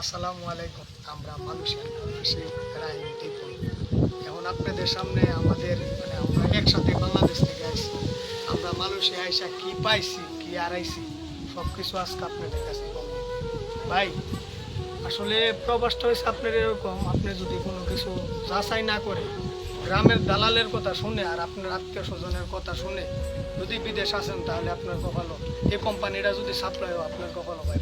আসসালামু আলাইকুম। আমরা মানুষের রাজনীতি করি। এখন আপনাদের সামনে আমাদের আমরা একসাথে বাংলাদেশ থেকে আইছি। আমরা মানুষে আইসা কি পাইছি কি হারাইছি সব কিছু আজকে আপনাদের কাছে বলবো। ভাই আসলে প্রবাসটা হয়েছে আপনার এরকম, আপনি যদি কোনো কিছু যাচাই না করে গ্রামের দালালের কথা শুনে আর আপনার আত্মীয় স্বজনের কথা শুনে যদি বিদেশ আসেন তাহলে আপনার কপালও, এই কোম্পানিটা যদি সাপ্লাই হয় আপনার কপালও ভাই।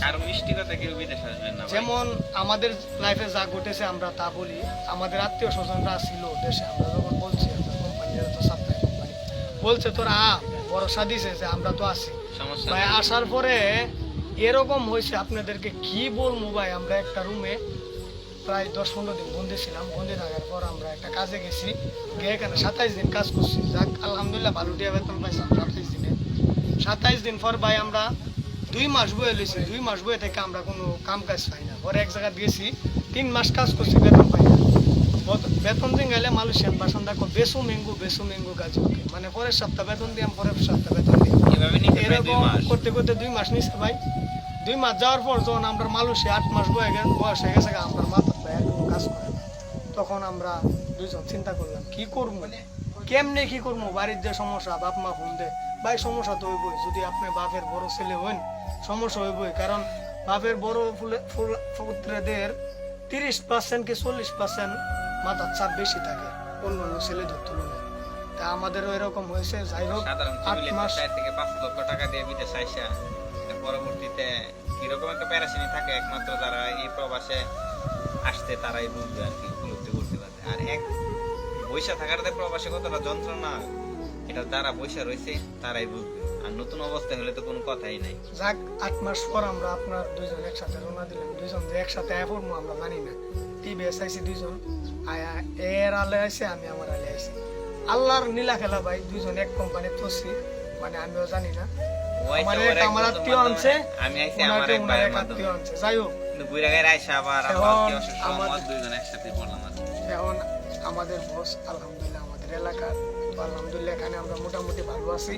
আর মিষ্টি কথা কেউ বিদেশ আসবেন না। যেমন আমাদের লাইফে যা ঘটেছে আমরা তা বলি, আমাদের আত্মীয় স্বজনরা ছিল দেশে, আমরা যখন বলছি আপনার কোম্পানির তো সাপ্লাই কোম্পানি বলছে তোরা ভরসা দিছে যে আমরা তো আছি ভাই। আসার পরে এরকম হয়েছে আপনাদেরকে কি বলবো ভাই, আমরা একটা রুমে প্রায় 10-15 দিন বন্দি ছিলাম। বন্দি থাকার পর আমরা একটা কাজে গেছি, গিয়ে এখানে 27 দিন কাজ করছি। যাক আলহামদুলিল্লাহ ভালো টিয়া বেতন পাইছিলাম 27 দিনে। 27 দিন পর ভাই আমরা 2 মাস বয়ে লইছি। 2 মাস বয়ে থেকে আমরা কোনো কাম কাজ পাই না। পরে এক জায়গায় গেছি 3 মাস কাজ করছি, বেতন পাই না। বেতন দিন গেলে মালয়েশিয়ান বাসন দেখো বেসু মেঙ্গু গাছ ওকে, মানে পরের সপ্তাহ বেতন দিয়াম, পরের সপ্তাহ বেতন দিই, এরকম করতে করতে 2 মাস নিচ্ছে ভাই। 2 মাস যাওয়ার পর যখন আমরা মালয়েশিয়া 8 মাস বয়স হয়ে গেছে, আমরা মাথা ভাই আর কোনো কাজ করে না। তখন আমরা দুইজন চিন্তা করলাম কি করবো, কেমনে কি করবো। বাড়ির যে সমস্যা, বাপ মা ফোন দে ভাই, সমস্যা তো হইবই। যদি আপনি বাপের বড় ছেলে হন সমস্যা হইবই, কারণ বাপের বড় পুত্রদের 30% কি 40% মাথার চাপ বেশি থাকে অন্য অন্য ছেলেদের তুলনায়। তা আমাদেরও এরকম হয়েছে। যাই হোক 8 মাস থেকে 5 লক্ষ টাকা দিয়ে বিদেশ আইসা পরবর্তীতে কিরকম একটা প্যারাশানি থাকে, একমাত্র যারা এই প্রবাসে আসছে তারাই বুঝবে আর কি, উপলব্ধি করতে পারবে। আর এক বৈশা থাকার প্রবাসে কতটা যন্ত্রণা, এটা যারা বৈশা রয়েছে তারাই বুঝবে। আর নতুন অবস্থা হলে তো কোনো কথাই নাই। যাক 8 মাস পর আমরা আপনার দুইজন একসাথে রওনা দিলাম। দুইজন যে একসাথে আয় পড়বো আমরা জানি না। টিভিএস আইসি দুইজন, এর আলে আইসে, আমি আমার আলে আইসি। আল্লাহর নীলা খেলা ভাই, দুইজন এক কোম্পানি পড়ছি, মানে আমিও জানি না। আমার আত্মীয় আনছে, আমি আইসি আমার এক ভাইয়ের মাধ্যমে। যাই হোক কিন্তু বুইরাগায় আইসা আবার আমরা দুইজন একসাথে পড়লাম। এখন আমাদের বস আলহামদুলিল্লাহ আমাদের এলাকার, তো আলহামদুলিল্লাহ এখানে আমরা মোটামুটি ভালো আছি।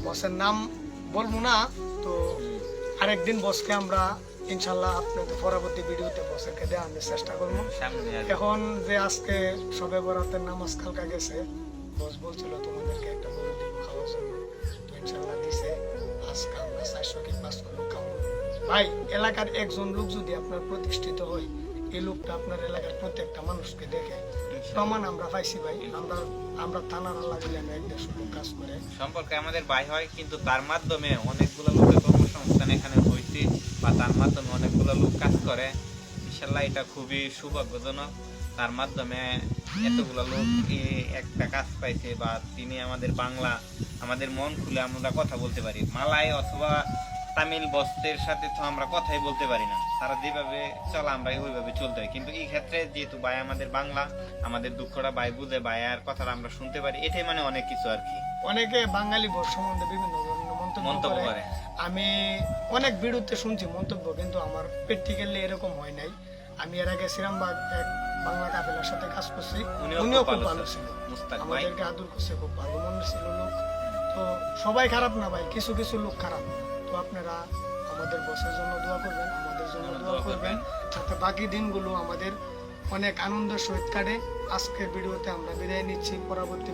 বসের নাম বলবো না, তো আরেকদিন বসকে আমরা ইনশাল্লাহ আপনাদের পরবর্তী ভিডিওতে বসেরকে দেওয়ার চেষ্টা করবো। এখন যে আজকে সবে বরাতের নামাজ কালকা গেছে, বস বলছিল তোমাদেরকে একটা গরু দিব খাওয়ার জন্য, তো ইনশাল্লাহ দিছে। আজকে আমরা 400 কি 500 লোক খাবো ভাই। এলাকার একজন লোক যদি আপনার প্রতিষ্ঠিত হয়, এই লোকটা আপনার এলাকার প্রত্যেকটা মানুষকে দেখে প্রমাণ আমরা পাইছি ভাই। আমরা থানার লাগলে আমি 150 লোক কাজ করে সম্পর্কে আমাদের ভাই হয়, কিন্তু তার মাধ্যমে অনেকগুলো লোকের কর্মসংস্থান এখানে হয়েছে, বা তার মাধ্যমে অনেকগুলো লোক কাজ করে। ইনশাল্লাহ এটা খুবই সৌভাগ্যজনক। তার মাধ্যমে এতগুলো লোক একটা কাজ পাইছে, বা তিনি আমাদের বাংলা, আমাদের মন খুলে আমরা কথা বলতে পারি। মালয় অথবা তামিল বস্তের সাথে তো আমরা কথাই বলতে পারি না, তারা যেভাবে চলা আমরা ওইভাবে চলতে হয়। কিন্তু এই ক্ষেত্রে যেহেতু ভাই আমাদের বাংলা, আমাদের দুঃখটা ভাই বুঝে, ভাইয়ার কথাটা আমরা শুনতে পারি, এটাই মানে অনেক কিছু আর কি। অনেকে বাঙালি বস সম্বন্ধে বিভিন্ন ধরনের মন্তব্য করে। আমি অনেক ভিডিওতে শুনছি মন্তব্য, কিন্তু আমার প্র্যাকটিক্যালি এরকম হয় নাই। আমি এর আগে শ্রীরামবাগ এক বাংলা কাফেলার সাথে কাজ করছি, উনিও খুব ভালো ছিল, আমাদেরকে আদর করছে, খুব ভালো মনে ছিল লোক। তো সবাই খারাপ না ভাই, কিছু কিছু লোক খারাপ। তো আপনারা আমাদের বসের জন্য দোয়া করবেন, আমাদের জন্য দোয়া করবেন, যাতে বাকি দিনগুলো আমাদের অনেক আনন্দের সহিত কাটে। আজকের ভিডিওতে আমরা বিদায় নিচ্ছি, পরবর্তী